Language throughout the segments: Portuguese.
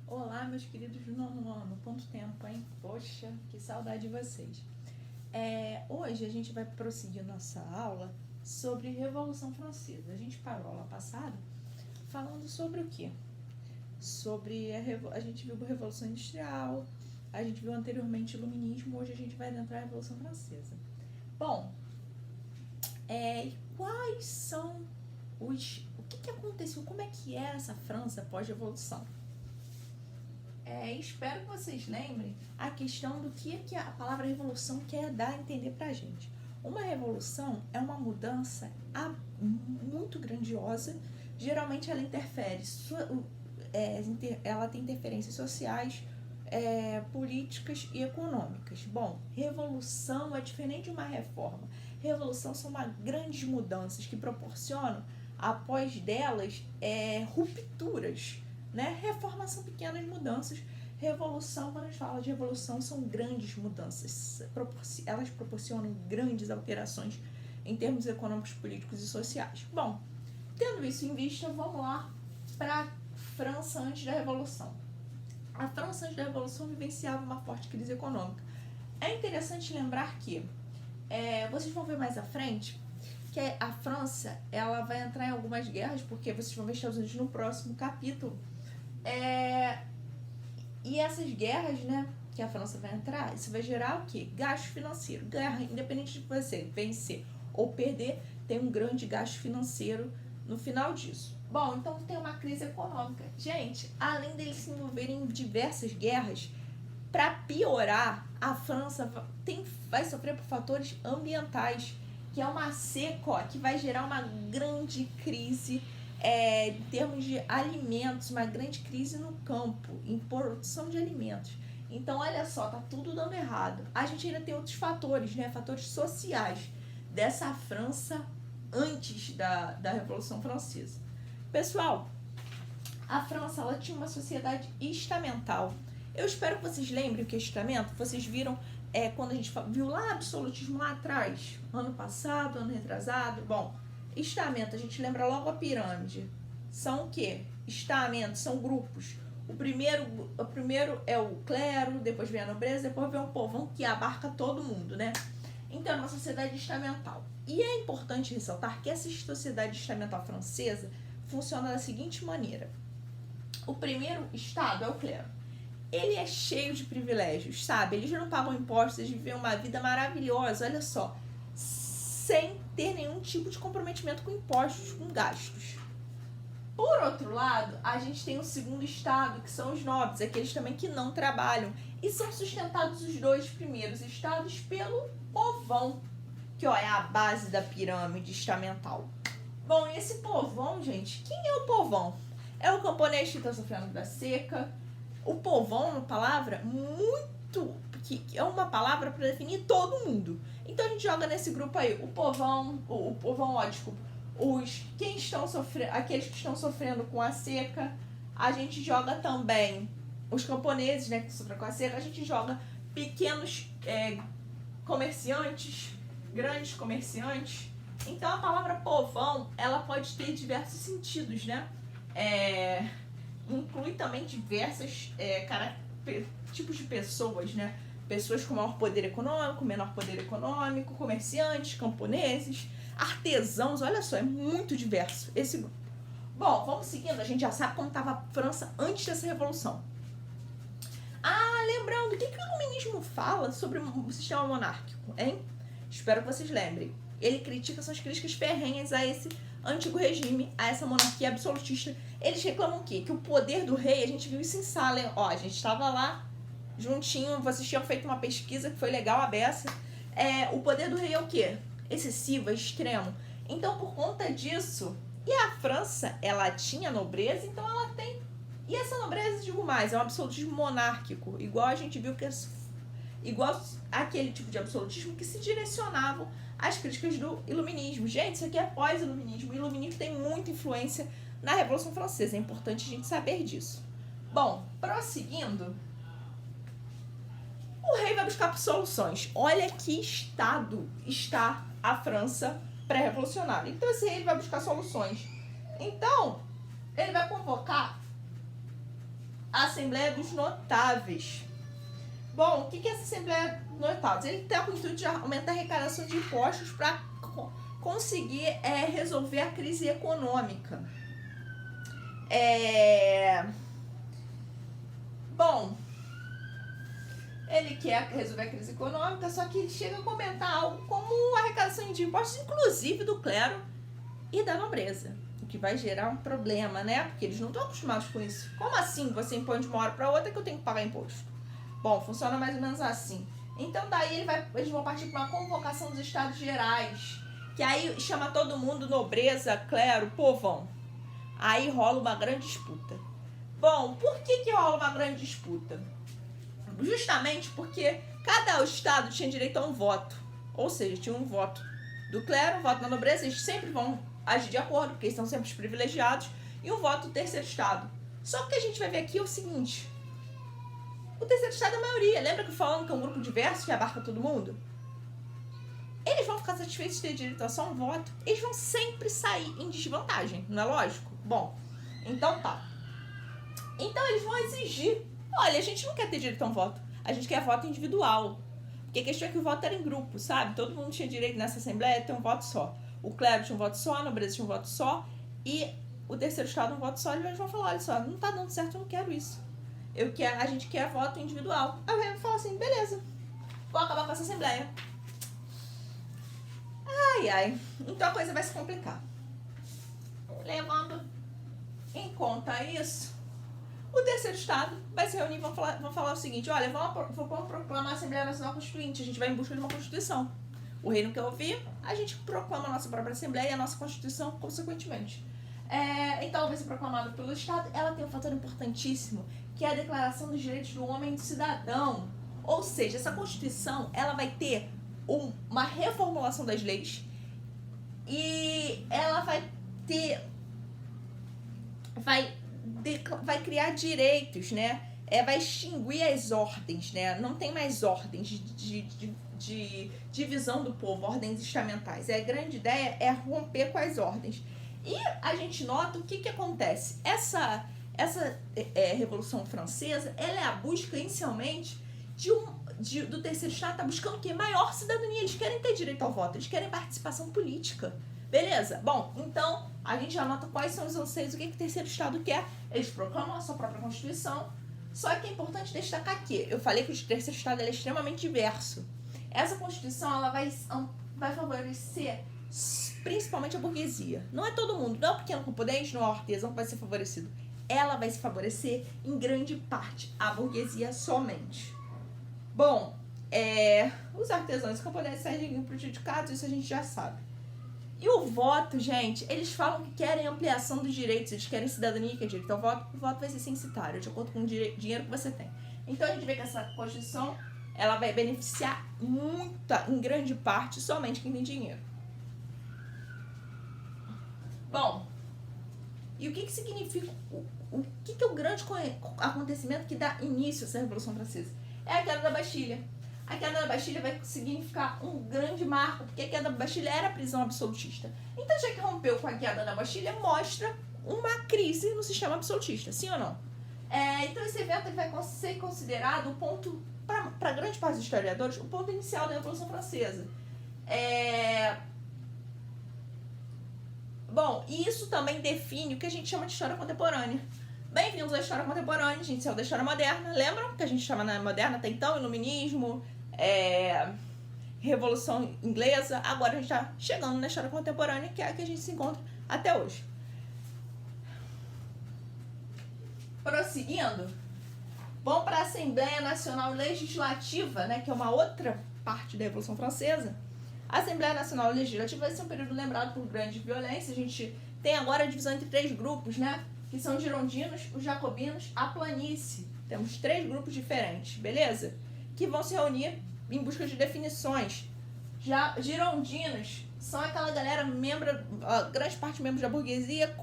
Olá, meus queridos do nono ano. Quanto tempo, hein? Poxa, que saudade de vocês. Hoje a gente vai prosseguir nossa aula sobre Revolução Francesa. A gente parou a aula passada falando sobre o quê? Sobre a gente viu a Revolução Industrial, a gente viu anteriormente o Iluminismo, hoje a gente vai adentrar a Revolução Francesa. Bom, quais são os... O que aconteceu? Como é que era essa França pós-revolução? Espero que vocês lembrem a questão do que a palavra revolução quer dar a entender pra gente. Uma revolução é uma mudança muito grandiosa, geralmente ela interfere, ela tem interferências sociais, políticas e econômicas. Bom, revolução é diferente de uma reforma. Revolução são grandes mudanças que proporcionam, após delas, rupturas. Né? Reforma são pequenas mudanças. Revolução, quando a gente fala de revolução, são grandes mudanças. Elas proporcionam grandes alterações em termos econômicos, políticos e sociais. Bom, tendo isso em vista, vamos lá para a França antes da Revolução. A França antes da Revolução vivenciava uma forte crise econômica. É interessante lembrar que, vocês vão ver mais à frente, que a França ela vai entrar em algumas guerras, porque vocês vão ver Estados Unidos no próximo capítulo. E essas guerras, né, que a França vai entrar, isso vai gerar o quê? Gasto financeiro. Guerra, independente de você vencer ou perder, tem um grande gasto financeiro no final disso. Bom, então tem uma crise econômica. Gente, além deles se envolverem em diversas guerras, para piorar, a França vai sofrer por fatores ambientais, que é uma seca, que vai gerar uma grande crise em termos de alimentos, uma grande crise no campo, em produção de alimentos. Então, olha só, tá tudo dando errado. A gente ainda tem outros fatores, né? Fatores sociais dessa França antes da Revolução Francesa. Pessoal, a França ela tinha uma sociedade estamental. Eu espero que vocês lembrem o que é estamento. Vocês viram quando a gente viu lá absolutismo lá atrás, ano passado, ano retrasado. Bom, estamento, a gente lembra logo a pirâmide. São o quê? Estamentos, são grupos. O primeiro é o clero, depois vem a nobreza, depois vem o povão, que abarca todo mundo, né? Então, é uma sociedade estamental. E é importante ressaltar que essa sociedade estamental francesa funciona da seguinte maneira. O primeiro estado é o clero. Ele é cheio de privilégios, sabe? Eles não pagam impostos, eles vivem uma vida maravilhosa, olha só, sem ter nenhum tipo de comprometimento com impostos, com gastos. Por outro lado, a gente tem o segundo estado, que são os nobres, aqueles também que não trabalham. E são sustentados os dois primeiros estados pelo povão, que é a base da pirâmide estamental. Bom, e esse povão, gente, quem é o povão? É o camponês que está sofrendo da seca. O povão é uma palavra que é uma palavra para definir todo mundo. Então a gente joga nesse grupo aí o povão, aqueles que estão sofrendo com a seca. A gente joga também os camponeses, né, que sofrem com a seca. A gente joga pequenos comerciantes, grandes comerciantes. Então a palavra povão, ela pode ter diversos sentidos, né? Inclui também diversos tipos de pessoas, né? Pessoas com maior poder econômico, menor poder econômico, comerciantes, camponeses, artesãos, olha só, é muito diverso esse grupo. Bom, vamos seguindo, a gente já sabe como estava a França antes dessa revolução. Lembrando, o que o iluminismo fala sobre o sistema monárquico, hein? Espero que vocês lembrem. Ele critica, são as críticas ferrenhas a esse antigo regime, a essa monarquia absolutista. Eles reclamam o quê? Que o poder do rei, a gente viu isso em Salem, a gente estava lá juntinho, vocês tinham feito uma pesquisa que foi legal, a beça. O poder do rei é o quê? Excessivo, é extremo. Então, por conta disso, e a França, ela tinha nobreza, então ela tem... E essa nobreza, digo mais, é um absolutismo monárquico, igual a gente viu que igual aquele tipo de absolutismo que se direcionavam às críticas do iluminismo. Gente, isso aqui é pós-iluminismo. O iluminismo tem muita influência na Revolução Francesa. É importante a gente saber disso. Bom, prosseguindo, o rei vai buscar soluções. Olha que estado está a França pré-revolucionária. Então, esse rei vai buscar soluções. Então, ele vai convocar Assembleia dos Notáveis. Bom, o que é essa Assembleia dos Notáveis? Ele tem o intuito de aumentar a arrecadação de impostos para conseguir resolver a crise econômica. Bom, ele quer resolver a crise econômica, só que ele chega a comentar algo como a arrecadação de impostos, inclusive do clero e da nobreza, o que vai gerar um problema, né? Porque eles não estão acostumados com isso. Como assim você impõe de uma hora para outra que eu tenho que pagar imposto? Bom, funciona mais ou menos assim. Então daí eles vão partir para uma convocação dos Estados Gerais, que aí chama todo mundo, nobreza, clero, povão. Aí rola uma grande disputa. Bom, por que rola uma grande disputa? Justamente porque cada estado tinha direito a um voto. Ou seja, tinha um voto do clero, um voto da nobreza, eles sempre vão agir de acordo, porque eles são sempre os privilegiados, e um voto do terceiro estado. Só que o que a gente vai ver aqui é o seguinte: o terceiro estado é a maioria. Lembra que falando que é um grupo diverso que abarca todo mundo? Eles vão ficar satisfeitos de ter direito a só um voto. Eles vão sempre sair em desvantagem, não é lógico? Bom, então tá. Então eles vão exigir: olha, a gente não quer ter direito a um voto, a gente quer voto individual. Porque a questão é que o voto era em grupo, sabe? Todo mundo tinha direito nessa assembleia a ter um voto só. O clero tinha um voto só, a nobreza tinha um voto só, e o terceiro estado um voto só. Eles vão falar: olha só, não tá dando certo, eu não quero isso. A gente quer voto individual. Aí o rei fala assim: beleza, vou acabar com essa assembleia. Ai. Então a coisa vai se complicar. Levando em conta isso, o terceiro estado vai se reunir e vão falar o seguinte: olha, vamos proclamar a Assembleia Nacional Constituinte, a gente vai em busca de uma Constituição. O rei não quer ouvir, a gente proclama a nossa própria Assembleia e a nossa Constituição consequentemente. Então, vai ser proclamada pelo Estado. Ela tem um fator importantíssimo, que é a Declaração dos Direitos do Homem e do Cidadão. Ou seja, essa Constituição ela vai ter uma reformulação das leis e ela vai criar direitos, né? Vai extinguir as ordens, né? Não tem mais ordens de divisão do povo, ordens estamentais. A grande ideia é romper com as ordens. E a gente nota o que acontece. Essa Revolução Francesa, ela é a busca inicialmente do terceiro estado, tá buscando o quê? Maior cidadania. Eles querem ter direito ao voto, eles querem participação política. Beleza? Bom, então a gente já nota quais são os anseios, o que o terceiro estado quer. Eles proclamam a sua própria Constituição. Só que é importante destacar que eu falei que o terceiro estado é extremamente diverso. Essa Constituição ela vai favorecer principalmente a burguesia. Não é todo mundo, não é o pequeno camponês, não é o artesão que vai ser favorecido. Ela vai se favorecer em grande parte a burguesia somente. Bom, os artesãos e camponeses saem prejudicados, isso a gente já sabe. E o voto, gente, eles falam que querem ampliação dos direitos, eles querem cidadania, que é direito ao voto. O voto vai ser censitário, de acordo com o dinheiro que você tem. Então a gente vê que essa Constituição ela vai beneficiar em grande parte, somente quem tem dinheiro. Bom, e o que significa, o que é o grande acontecimento que dá início a essa Revolução Francesa? É a queda da Bastilha. A queda da Bastilha vai significar um grande marco, porque a queda da Bastilha era a prisão absolutista. Então, já que rompeu com a queda da Bastilha, mostra uma crise no sistema absolutista, sim ou não? Então, esse evento vai ser considerado o ponto, para grande parte dos historiadores, o ponto inicial da Revolução Francesa. Bom, e isso também define o que a gente chama de história contemporânea. Bem-vindos à história contemporânea, a gente saiu da história moderna. Lembram que a gente chama na moderna até então, iluminismo, Revolução Inglesa. Agora a gente está chegando na história contemporânea, que é a que a gente se encontra até hoje. Prosseguindo, vamos para a Assembleia Nacional Legislativa, né, que é uma outra parte da Revolução Francesa. A Assembleia Nacional Legislativa vai ser um período lembrado por grande violência. A gente tem agora a divisão entre 3 grupos, né? Que são os girondinos, os jacobinos, a planície. Temos 3 grupos diferentes, beleza? Que vão se reunir em busca de definições. Já girondinos são aquela galera, grande parte membros da burguesia,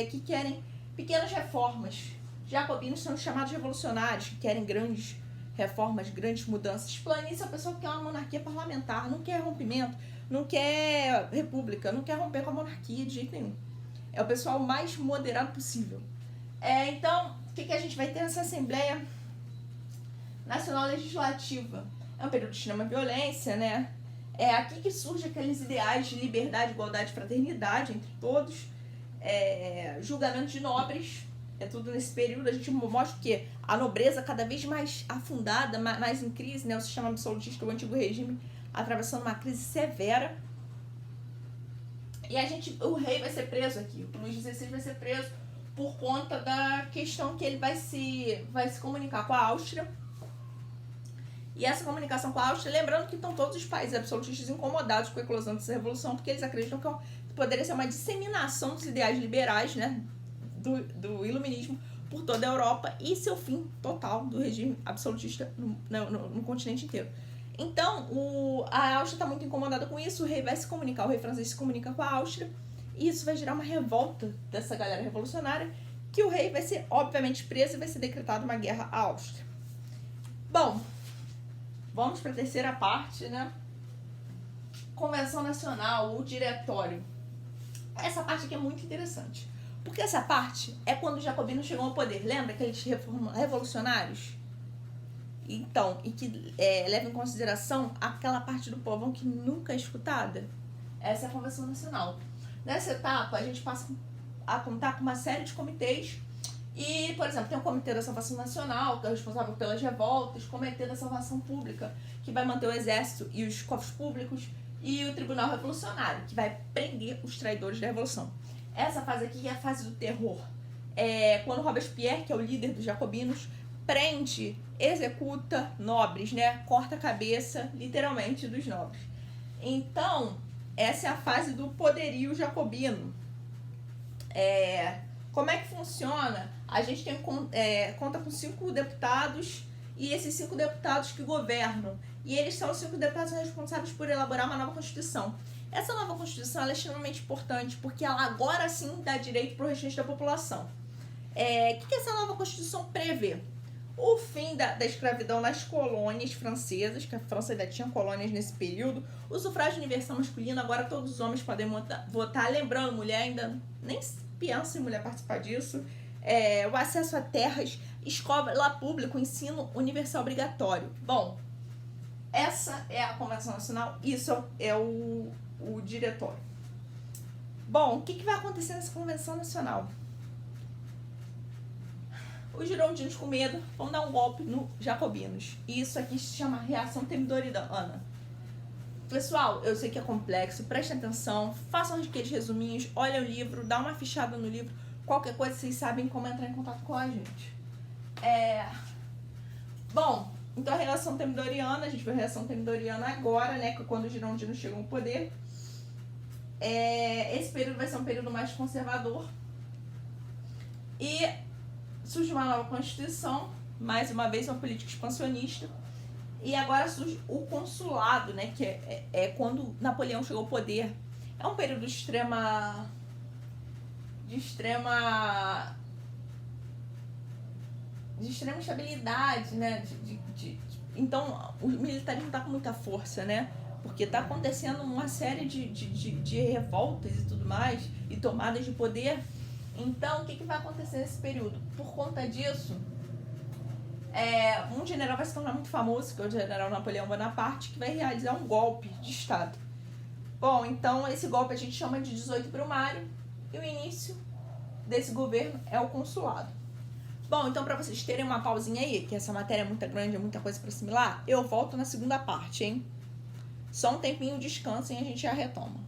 que querem pequenas reformas. Jacobinos são os chamados revolucionários, que querem grandes reformas, grandes mudanças. Planície é a pessoa que quer uma monarquia parlamentar, não quer rompimento, não quer república, não quer romper com a monarquia de jeito nenhum. É o pessoal mais moderado possível. Então, o que a gente vai ter nessa Assembleia Nacional Legislativa? É um período de extrema violência, né? É aqui que surgem aqueles ideais de liberdade, igualdade e fraternidade entre todos. Julgamento de nobres. É tudo nesse período. A gente mostra que a nobreza cada vez mais afundada, mais em crise, né? O sistema absolutista, o antigo regime, atravessando uma crise severa. E o rei vai ser preso aqui. O Luís XVI vai ser preso por conta da questão que ele vai se comunicar com a Áustria. E essa comunicação com a Áustria, lembrando que estão todos os países absolutistas incomodados com a eclosão dessa revolução, porque eles acreditam que poderia ser uma disseminação dos ideais liberais, né, do iluminismo por toda a Europa e seu fim total do regime absolutista no continente inteiro. Então, a Áustria está muito incomodada com isso, o rei vai se comunicar, o rei francês se comunica com a Áustria, e isso vai gerar uma revolta dessa galera revolucionária, que o rei vai ser, obviamente, preso e vai ser decretada uma guerra à Áustria. Bom, vamos para a terceira parte, né? Convenção Nacional, o Diretório. Essa parte aqui é muito interessante, porque essa parte é quando os jacobinos chegam ao poder. Lembra aqueles revolucionários? Então, e que leva em consideração aquela parte do povão que nunca é escutada? Essa é a Convenção Nacional. Nessa etapa, a gente passa a contar com uma série de comitês. E, por exemplo, tem o Comitê da Salvação Nacional, que é responsável pelas revoltas, o Comitê da Salvação Pública, que vai manter o exército e os cofres públicos, e o Tribunal Revolucionário, que vai prender os traidores da Revolução. Essa fase aqui é a fase do terror. Quando Robespierre, que é o líder dos jacobinos, prende, executa nobres, né? Corta a cabeça, literalmente, dos nobres. Então, essa é a fase do poderio jacobino. Como é que funciona? A gente conta com 5 deputados e esses 5 deputados que governam. E eles são os 5 deputados responsáveis por elaborar uma nova Constituição. Essa nova Constituição ela é extremamente importante porque ela agora sim dá direito para o restante da população. O que essa nova Constituição prevê? O fim da escravidão nas colônias francesas, que a França ainda tinha colônias nesse período, o sufrágio universal masculino, agora todos os homens podem votar, lembrando, mulher ainda nem pensa em mulher participar disso, o acesso a terras, escola pública, o ensino universal obrigatório. Bom, essa é a Convenção Nacional, isso é o diretório. Bom, o que vai acontecer nessa Convenção Nacional? Os girondinos, com medo, vão dar um golpe nos jacobinos. E isso aqui se chama reação temidoriana. Pessoal, eu sei que é complexo, prestem atenção, façam aqueles resuminhos, olhem o livro, dá uma fichada no livro, qualquer coisa vocês sabem como entrar em contato com a gente. Bom, então a reação temidoriana, a gente viu a reação temidoriana agora, né, que quando os girondinos chegam ao poder. Esse período vai ser um período mais conservador. E surge uma nova Constituição, mais uma vez uma política expansionista. E agora surge o consulado, né, que é quando Napoleão chegou ao poder. É um período de extrema estabilidade, né? Então, o militarismo está com muita força, né? Porque está acontecendo uma série de revoltas e tudo mais, e tomadas de poder. Então, o que vai acontecer nesse período? Por conta disso, um general vai se tornar muito famoso, que é o general Napoleão Bonaparte, que vai realizar um golpe de Estado. Bom, então esse golpe a gente chama de 18 Brumário, e o início desse governo é o consulado. Bom, então para vocês terem uma pausinha aí, que essa matéria é muito grande, é muita coisa para assimilar, eu volto na segunda parte, hein? Só um tempinho, descansem e a gente já retoma.